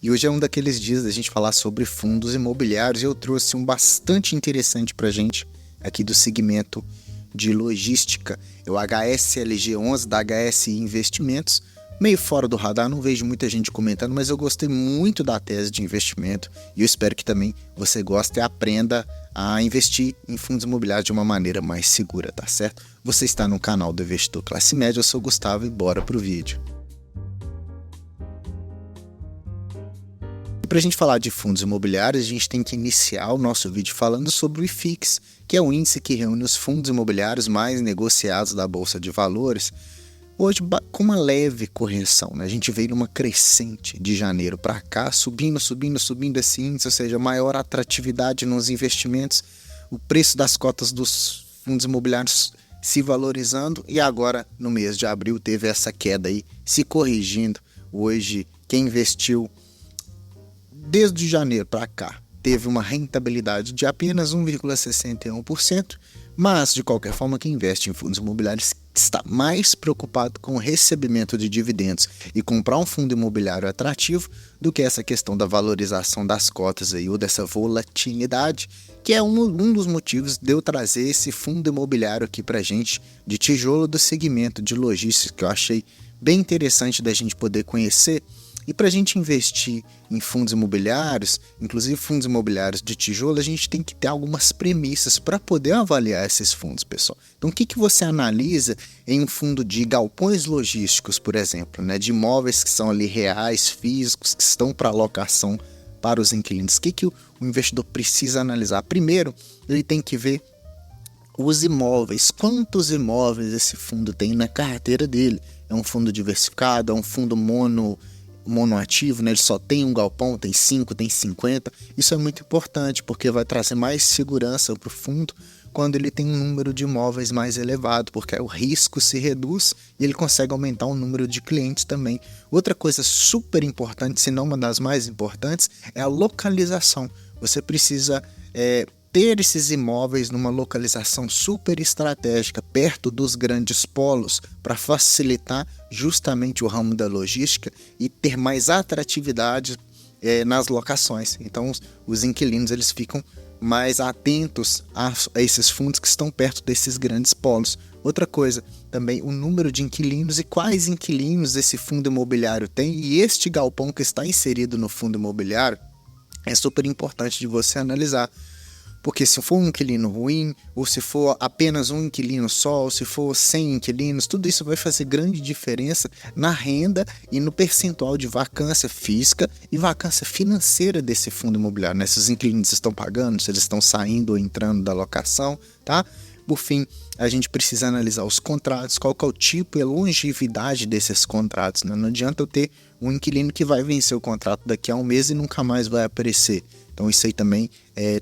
E hoje é um daqueles dias da gente falar sobre fundos imobiliários e eu trouxe um bastante interessante para a gente aqui do segmento de logística. É o HSLG11 da HSI Investimentos, meio fora do radar, não vejo muita gente comentando, mas eu gostei muito da tese de investimento e eu espero que também você goste e aprenda a investir em fundos imobiliários de uma maneira mais segura, tá certo? Você está no canal do Investidor Classe Média, eu sou o Gustavo e bora pro vídeo. Para a gente falar de fundos imobiliários, a gente tem que iniciar o nosso vídeo falando sobre o IFIX, que é o índice que reúne os fundos imobiliários mais negociados da Bolsa de Valores. Hoje, com uma leve correção, né? A gente veio numa crescente de janeiro para cá, subindo esse índice, ou seja, maior atratividade nos investimentos, o preço das cotas dos fundos imobiliários se valorizando e agora, no mês de abril, teve essa queda aí se corrigindo. Hoje, quem investiu desde janeiro para cá, teve uma rentabilidade de apenas 1,61%, mas, de qualquer forma, quem investe em fundos imobiliários está mais preocupado com o recebimento de dividendos e comprar um fundo imobiliário atrativo do que essa questão da valorização das cotas aí, ou dessa volatilidade, que é um dos motivos de eu trazer esse fundo imobiliário aqui para a gente, de tijolo do segmento de logística, que eu achei bem interessante da gente poder conhecer. E para a gente investir em fundos imobiliários, inclusive fundos imobiliários de tijolo, a gente tem que ter algumas premissas para poder avaliar esses fundos, pessoal. Então, o que você analisa em um fundo de galpões logísticos, por exemplo, né, de imóveis que são ali reais, físicos, que estão para alocação para os inquilinos? O que o investidor precisa analisar? Primeiro, ele tem que ver os imóveis, quantos imóveis esse fundo tem na carteira dele. É um fundo diversificado, é um fundo monoativo, né? Ele só tem um galpão, tem 5, tem 50. Isso é muito importante porque vai trazer mais segurança para o fundo quando ele tem um número de imóveis mais elevado, porque o risco se reduz e ele consegue aumentar o número de clientes também. Outra coisa super importante, se não uma das mais importantes, é a localização. Você precisa ter esses imóveis numa localização super estratégica, perto dos grandes polos, para facilitar justamente o ramo da logística e ter mais atratividade nas locações. Então, os inquilinos eles ficam mais atentos a esses fundos que estão perto desses grandes polos. Outra coisa, também o número de inquilinos e quais inquilinos esse fundo imobiliário tem, e este galpão que está inserido no fundo imobiliário é super importante de você analisar. Porque se for um inquilino ruim, ou se for apenas um inquilino só, ou se for 100 inquilinos, tudo isso vai fazer grande diferença na renda e no percentual de vacância física e vacância financeira desse fundo imobiliário, né? Se os inquilinos estão pagando, se eles estão saindo ou entrando da locação, tá? Por fim, a gente precisa analisar os contratos, qual que é o tipo e a longevidade desses contratos, né? Não adianta eu ter um inquilino que vai vencer o contrato daqui a um mês e nunca mais vai aparecer. Então isso aí também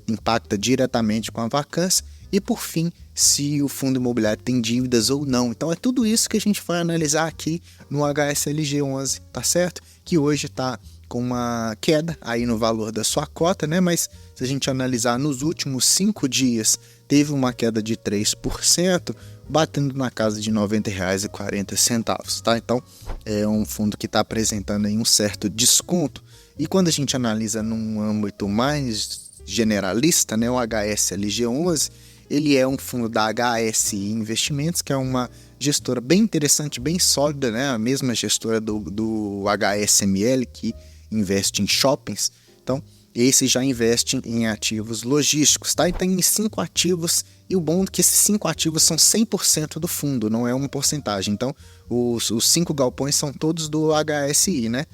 impacta diretamente com a vacância. E por fim, se o fundo imobiliário tem dívidas ou não. Então é tudo isso que a gente vai analisar aqui no HSLG11, tá certo? Que hoje está com uma queda aí no valor da sua cota, né? Mas se a gente analisar nos últimos 5 dias, teve uma queda de 3%, batendo na casa de R$ 90,40, tá? Então é um fundo que está apresentando aí um certo desconto. E quando a gente analisa num âmbito mais generalista, né, o HSLG11, ele é um fundo da HSI Investimentos, que é uma gestora bem interessante, bem sólida, né, a mesma gestora do HSML, que investe em shoppings. Então, esse já investe em ativos logísticos, tá? E tem 5 ativos, e o bom é que esses 5 ativos são 100% do fundo, não é uma porcentagem. Então, os 5 galpões são todos do HSI, né?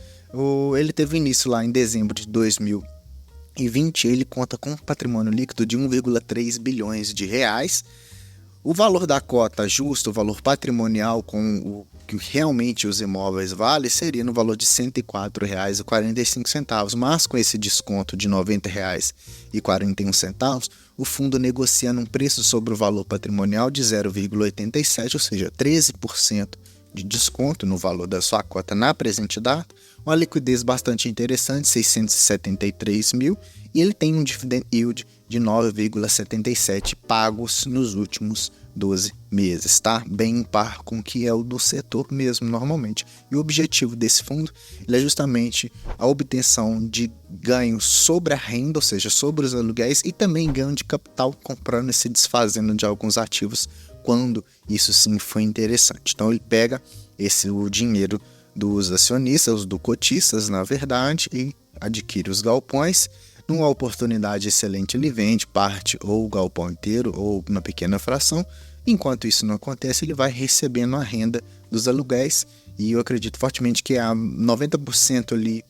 Ele teve início lá em dezembro de 2020, ele conta com um patrimônio líquido de 1,3 bilhões de reais. O valor da cota justa, o valor patrimonial com o que realmente os imóveis valem, seria no valor de R$ 104,45, mas com esse desconto de R$ 90,41, o fundo negocia num preço sobre o valor patrimonial de 0,87, ou seja, 13% de desconto no valor da sua cota na presente data, uma liquidez bastante interessante, 673 mil, e ele tem um dividend yield de 9,77 pagos nos últimos 12 meses, tá? Bem em par com o que é o do setor mesmo, normalmente. E o objetivo desse fundo ele é justamente a obtenção de ganhos sobre a renda, ou seja, sobre os aluguéis, e também ganho de capital comprando e se desfazendo de alguns ativos quando isso sim foi interessante. Então ele pega o dinheiro dos acionistas, do cotistas, na verdade, e adquire os galpões. Numa oportunidade excelente, ele vende parte ou o galpão inteiro ou uma pequena fração. Enquanto isso não acontece, ele vai recebendo a renda dos aluguéis. E eu acredito fortemente que a 90% ali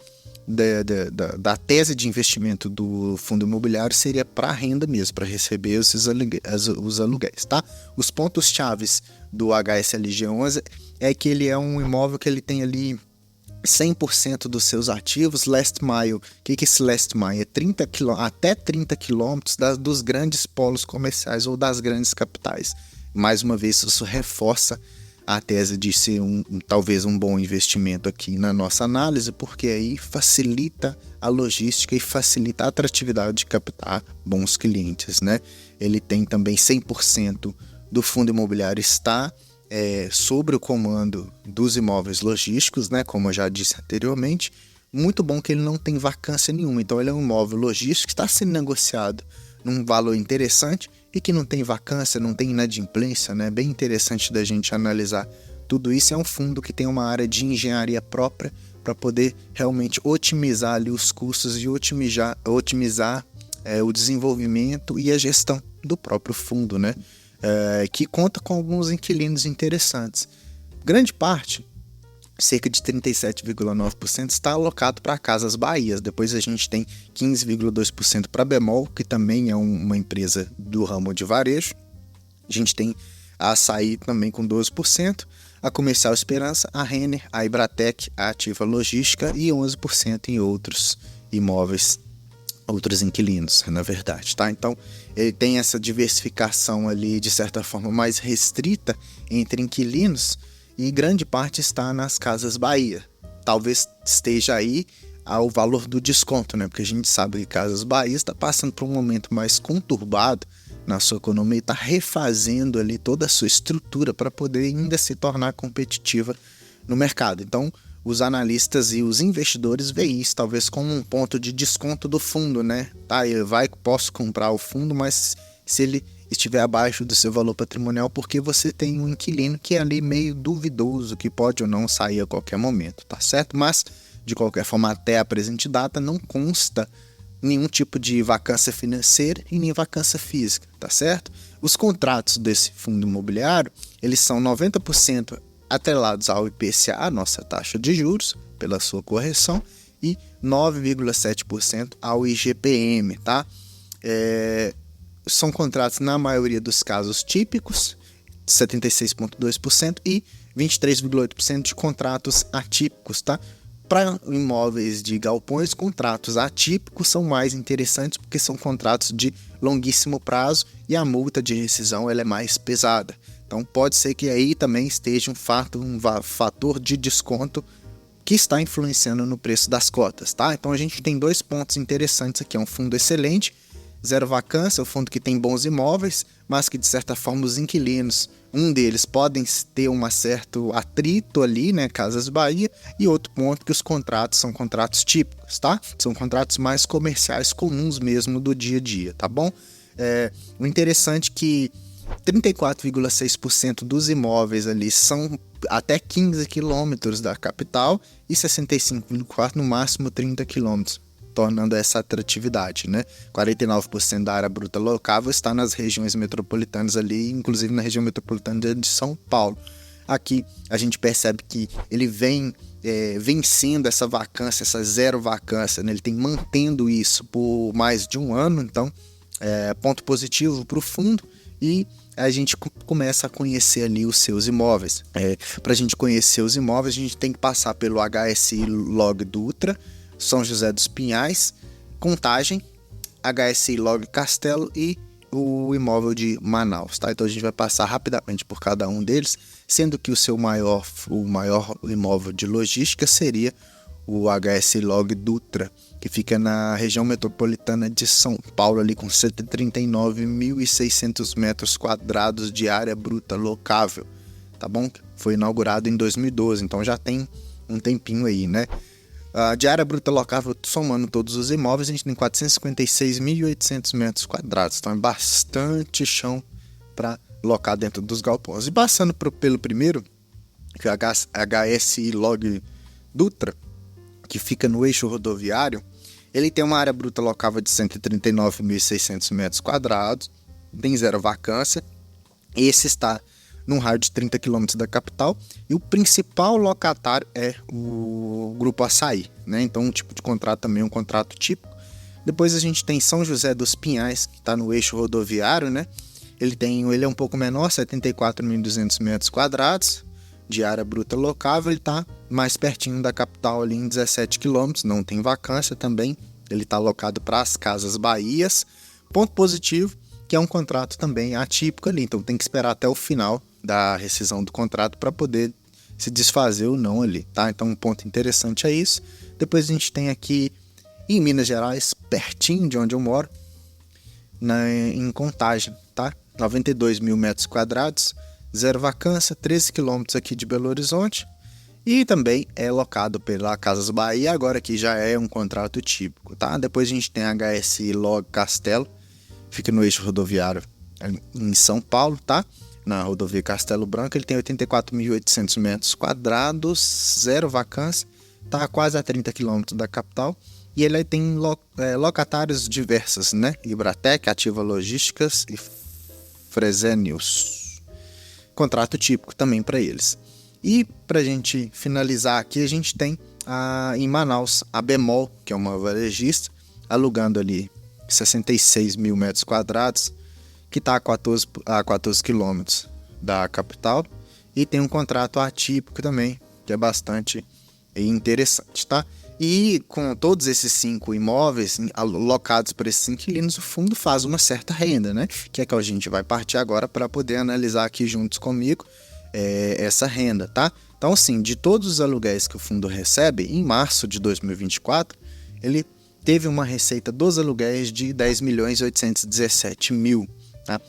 da tese de investimento do fundo imobiliário seria para renda mesmo, para receber os aluguéis, tá? Os pontos chaves do HSLG11 é que ele é um imóvel que ele tem ali 100% dos seus ativos last mile. O que é esse last mile? É até 30 quilômetros dos grandes polos comerciais ou das grandes capitais. Mais uma vez, isso reforça a tese de ser talvez um bom investimento aqui na nossa análise, porque aí facilita a logística e facilita a atratividade de captar bons clientes, né? Ele tem também 100% do fundo imobiliário está sobre o comando dos imóveis logísticos, né? Como eu já disse anteriormente. Muito bom que ele não tem vacância nenhuma, então ele é um imóvel logístico que está sendo negociado num valor interessante e que não tem vacância, não tem inadimplência, né? Bem interessante da gente analisar tudo isso. É um fundo que tem uma área de engenharia própria para poder realmente otimizar ali os custos e otimizar o desenvolvimento e a gestão do próprio fundo, né? Que conta com alguns inquilinos interessantes. Grande parte, cerca de 37,9%, está alocado para Casas Bahia. Depois a gente tem 15,2% para Bemol, que também é uma empresa do ramo de varejo. A gente tem a Açaí também com 12%, a Comercial Esperança, a Renner, a Ibratec, a Ativa Logística e 11% em outros imóveis, outros inquilinos, na verdade, tá? Então, ele tem essa diversificação ali, de certa forma, mais restrita entre inquilinos, e grande parte está nas Casas Bahia. Talvez esteja aí ao valor do desconto, né? Porque a gente sabe que Casas Bahia está passando por um momento mais conturbado na sua economia e está refazendo ali toda a sua estrutura para poder ainda se tornar competitiva no mercado. Então, os analistas e os investidores veem isso talvez como um ponto de desconto do fundo, né? Tá, posso comprar o fundo, mas se ele estiver abaixo do seu valor patrimonial, porque você tem um inquilino que é ali meio duvidoso, que pode ou não sair a qualquer momento, tá certo? Mas, de qualquer forma, até a presente data, não consta nenhum tipo de vacância financeira e nem vacância física, tá certo? Os contratos desse fundo imobiliário, eles são 90% atrelados ao IPCA, a nossa taxa de juros, pela sua correção, e 9,7% ao IGPM, tá? São contratos, na maioria dos casos, típicos, 76,2%, e 23,8% de contratos atípicos, tá? Para imóveis de galpões, contratos atípicos são mais interessantes porque são contratos de longuíssimo prazo e a multa de rescisão ela é mais pesada. Então pode ser que aí também esteja um fator de desconto que está influenciando no preço das cotas, tá? Então a gente tem dois pontos interessantes aqui. É um fundo excelente, zero vacância, um fundo que tem bons imóveis, mas que de certa forma os inquilinos, um deles podem ter um certo atrito ali, né, Casas Bahia, e outro ponto que os contratos são contratos típicos, tá? São contratos mais comerciais comuns mesmo do dia a dia, tá bom? O interessante é que 34,6% dos imóveis ali são até 15 quilômetros da capital e 65,4% no máximo 30 quilômetros, tornando essa atratividade, né? 49% da área bruta locável está nas regiões metropolitanas ali, inclusive na região metropolitana de São Paulo. Aqui a gente percebe que ele vem vencendo essa vacância, essa zero vacância, né? Ele tem mantendo isso por mais de um ano, então ponto positivo para o fundo. E a gente começa a conhecer ali os seus imóveis. Para a gente conhecer os imóveis, a gente tem que passar pelo HSI Log Dutra, São José dos Pinhais, Contagem, HSI Log Castelo e o imóvel de Manaus, tá? Então a gente vai passar rapidamente por cada um deles, sendo que o maior imóvel de logística seria o HSI Log Dutra, que fica na região metropolitana de São Paulo, ali com 139.600 metros quadrados de área bruta locável, tá bom? Foi inaugurado em 2012, então já tem um tempinho aí, né? De área bruta locável, somando todos os imóveis, a gente tem 456.800 metros quadrados, então é bastante chão para locar dentro dos galpões. E passando pelo primeiro, que é o HSI Log Dutra, que fica no eixo rodoviário, ele tem uma área bruta locável de 139.600 metros quadrados, tem zero vacância. Esse está num raio de 30 km da capital e o principal locatário é o Grupo Açaí, né? Então, um tipo de contrato também é um contrato típico. Depois a gente tem São José dos Pinhais, que está no eixo rodoviário, né? Ele é um pouco menor, 74.200 metros quadrados de área bruta locável. Ele está mais pertinho da capital, ali em 17 km, não tem vacância também. Ele está alocado para as Casas Bahias. Ponto positivo, que é um contrato também atípico ali, então tem que esperar até o final da rescisão do contrato para poder se desfazer ou não ali, tá? Então um ponto interessante é isso. Depois a gente tem aqui em Minas Gerais, pertinho de onde eu moro, em Contagem, tá? 92 mil metros quadrados, zero vacância, 13 quilômetros aqui de Belo Horizonte, e também é locado pela Casas Bahia, agora que já é um contrato típico, tá? Depois a gente tem a HSI Log Castelo, fica no eixo rodoviário em São Paulo, tá? Na rodovia Castelo Branco, ele tem 84.800 metros quadrados, zero vacância, tá quase a 30 quilômetros da capital, e ele tem locatários diversos, né? Ibratec, Ativa Logísticas e Fresenius. Contrato típico também para eles. E para a gente finalizar aqui, a gente tem em Manaus a Bemol, que é uma varejista, alugando ali 66 mil metros quadrados, que está a 14 quilômetros da capital, e tem um contrato atípico também, que é bastante interessante, tá? E com todos esses 5 imóveis alocados por esses inquilinos, o fundo faz uma certa renda, né? Que é que a gente vai partir agora para poder analisar aqui juntos comigo essa renda, tá? Então, assim, de todos os aluguéis que o fundo recebe, em março de 2024, ele teve uma receita dos aluguéis de 10.817.000, tá?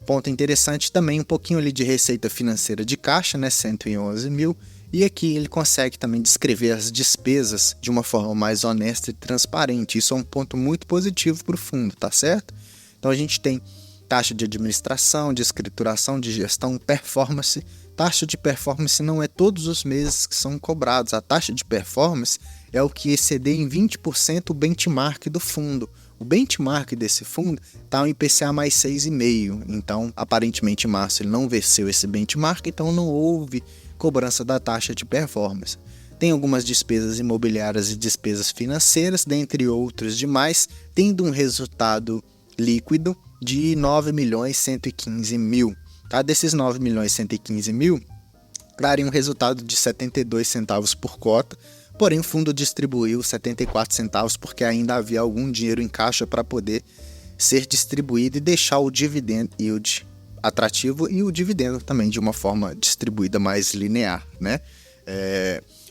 Ponto interessante também, um pouquinho ali de receita financeira de caixa, né? 111 mil. E aqui ele consegue também descrever as despesas de uma forma mais honesta e transparente. Isso é um ponto muito positivo para o fundo, tá certo? Então a gente tem taxa de administração, de escrituração, de gestão, performance. Taxa de performance não é todos os meses que são cobrados. A taxa de performance é o que exceder em 20% o benchmark do fundo. O benchmark desse fundo está um IPCA mais 6,5. Então, aparentemente, em março ele não venceu esse benchmark, então não houve cobrança da taxa de performance. Tem algumas despesas imobiliárias e despesas financeiras, dentre outros demais, tendo um resultado líquido de 9.115.000. Tá? Desses 9.115.000, daria um resultado de 72 centavos por cota, porém o fundo distribuiu 74 centavos porque ainda havia algum dinheiro em caixa para poder ser distribuído e deixar o dividend yield atrativo e o dividendo também de uma forma distribuída mais linear, né?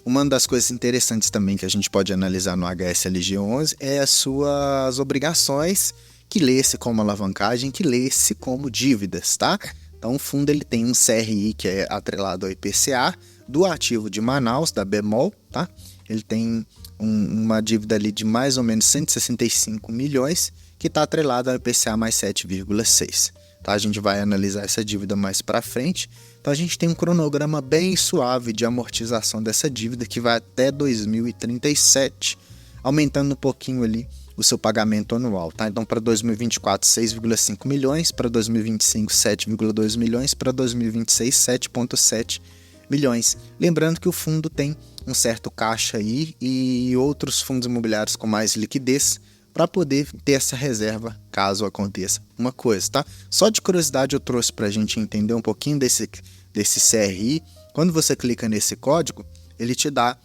Uma das coisas interessantes também que a gente pode analisar no HSLG11 é as suas obrigações, que lê-se como alavancagem, que lê-se como dívidas, tá? Então o fundo ele tem um CRI que é atrelado ao IPCA do ativo de Manaus, da Bemol, tá? Ele tem uma dívida ali de mais ou menos 165 milhões, que está atrelada ao IPCA mais 7,6. Tá? A gente vai analisar essa dívida mais para frente. Então a gente tem um cronograma bem suave de amortização dessa dívida que vai até 2037, aumentando um pouquinho ali o seu pagamento anual. Tá? Então para 2024, 6,5 milhões, para 2025, 7,2 milhões, para 2026, 7,7 milhões. Lembrando que o fundo tem um certo caixa aí e outros fundos imobiliários com mais liquidez para poder ter essa reserva caso aconteça uma coisa, tá? Só de curiosidade eu trouxe para a gente entender um pouquinho desse CRI. Quando você clica nesse código, ele te dá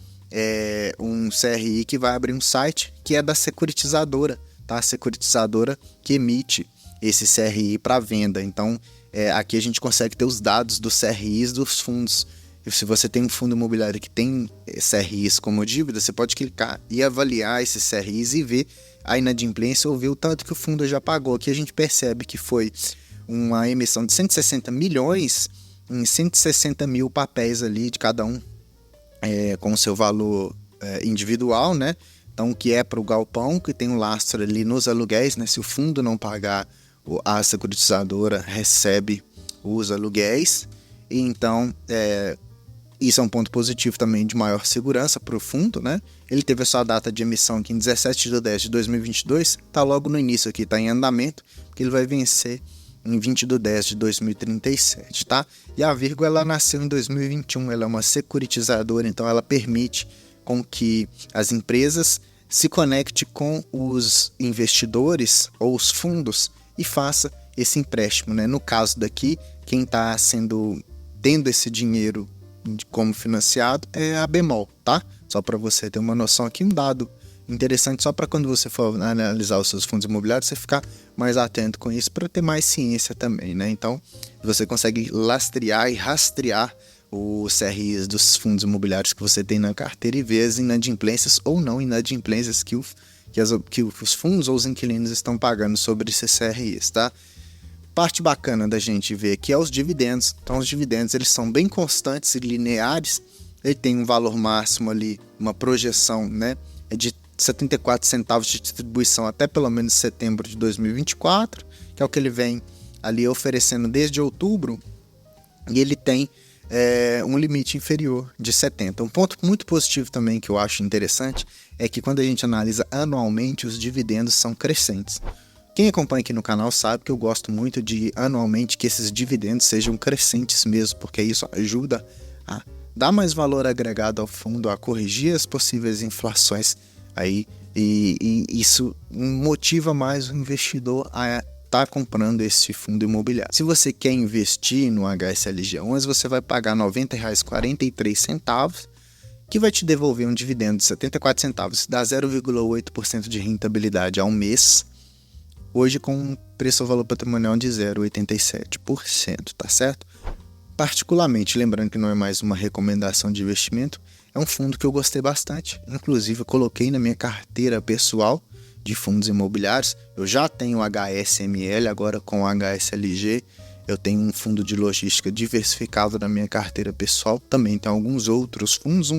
um CRI que vai abrir um site que é da securitizadora, tá? A securitizadora que emite esse CRI para venda. Então, aqui a gente consegue ter os dados dos CRIs dos fundos E se você tem um fundo imobiliário que tem CRIs como dívida, você pode clicar e avaliar esses CRIs e ver a inadimplência ou ver o tanto que o fundo já pagou. Aqui a gente percebe que foi uma emissão de 160 milhões em 160 mil papéis ali de cada um, com o seu valor individual, né? Então, o que é para o galpão, que tem um lastro ali nos aluguéis, né? Se o fundo não pagar, a securitizadora recebe os aluguéis. E então, isso é um ponto positivo também de maior segurança para o fundo, né? Ele teve a sua data de emissão aqui em 17/10/2022, tá logo no início aqui, tá em andamento, porque ele vai vencer em 20/10/2037, tá? E a Virgo, ela nasceu em 2021, ela é uma securitizadora, então ela permite com que as empresas se conectem com os investidores ou os fundos e faça esse empréstimo, né? No caso daqui, quem está tendo esse dinheiro como financiado é a Bemol, tá? Só para você ter uma noção aqui, um dado interessante só para quando você for analisar os seus fundos imobiliários, você ficar mais atento com isso para ter mais ciência também, né? Então, você consegue lastrear e rastrear os CRIs dos fundos imobiliários que você tem na carteira e ver as inadimplências ou não inadimplências que os fundos ou os inquilinos estão pagando sobre esses CRIs, tá? Parte bacana da gente ver aqui é os dividendos. Então, os dividendos eles são bem constantes e lineares. Ele tem um valor máximo ali, uma projeção, né, de 74 centavos de distribuição até pelo menos setembro de 2024, que é o que ele vem ali oferecendo desde outubro, e ele tem um limite inferior de 70. Um ponto muito positivo também que eu acho interessante é que quando a gente analisa anualmente, os dividendos são crescentes. Quem acompanha aqui no canal sabe que eu gosto muito de anualmente que esses dividendos sejam crescentes mesmo, porque isso ajuda a dar mais valor agregado ao fundo, a corrigir as possíveis inflações aí, e isso motiva mais o investidor a estar comprando esse fundo imobiliário. Se você quer investir no HSLG11, você vai pagar R$ 90,43, que vai te devolver um dividendo de 74 centavos, dá 0,8% de rentabilidade ao mês, hoje com um preço ao valor patrimonial de 0,87%, tá certo? Particularmente, lembrando que não é mais uma recomendação de investimento, é um fundo que eu gostei bastante. Inclusive, eu coloquei na minha carteira pessoal de fundos imobiliários. Eu já tenho HSML, agora com HSLG. Eu tenho um fundo de logística diversificado na minha carteira pessoal. Também tem alguns outros fundos.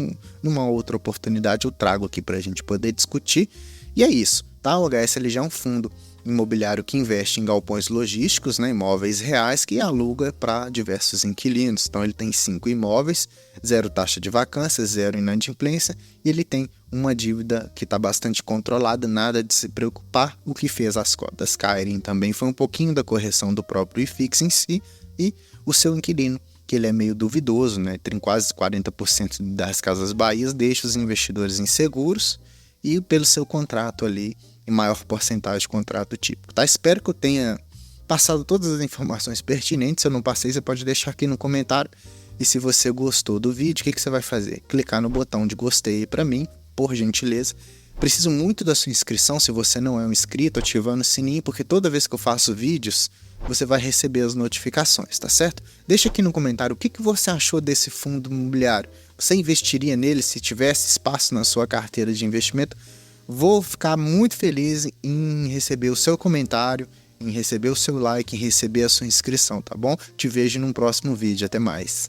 Numa outra oportunidade eu trago aqui para a gente poder discutir. E é isso, tá? O HSLG é um fundo imobiliário que investe em galpões logísticos, né, imóveis reais, que aluga para diversos inquilinos. Então ele tem 5 imóveis, 0 taxa de vacância, 0 inadimplência, e ele tem uma dívida que está bastante controlada, nada de se preocupar. O que fez as cotas caírem também foi um pouquinho da correção do próprio IFIX em si e o seu inquilino, que ele é meio duvidoso, né, tem quase 40% das Casas Bahia, deixa os investidores inseguros e pelo seu contrato ali, em maior porcentagem de contrato típico, tá? Espero que eu tenha passado todas as informações pertinentes. Se eu não passei, você pode deixar aqui no comentário. E se você gostou do vídeo, o que você vai fazer? Clicar no botão de gostei para mim, por gentileza. Preciso muito da sua inscrição, se você não é um inscrito, ativando o sininho, porque toda vez que eu faço vídeos, você vai receber as notificações, tá certo? Deixa aqui no comentário o que você achou desse fundo imobiliário. Você investiria nele se tivesse espaço na sua carteira de investimento? Vou ficar muito feliz em receber o seu comentário, em receber o seu like, em receber a sua inscrição, tá bom? Te vejo num próximo vídeo. Até mais.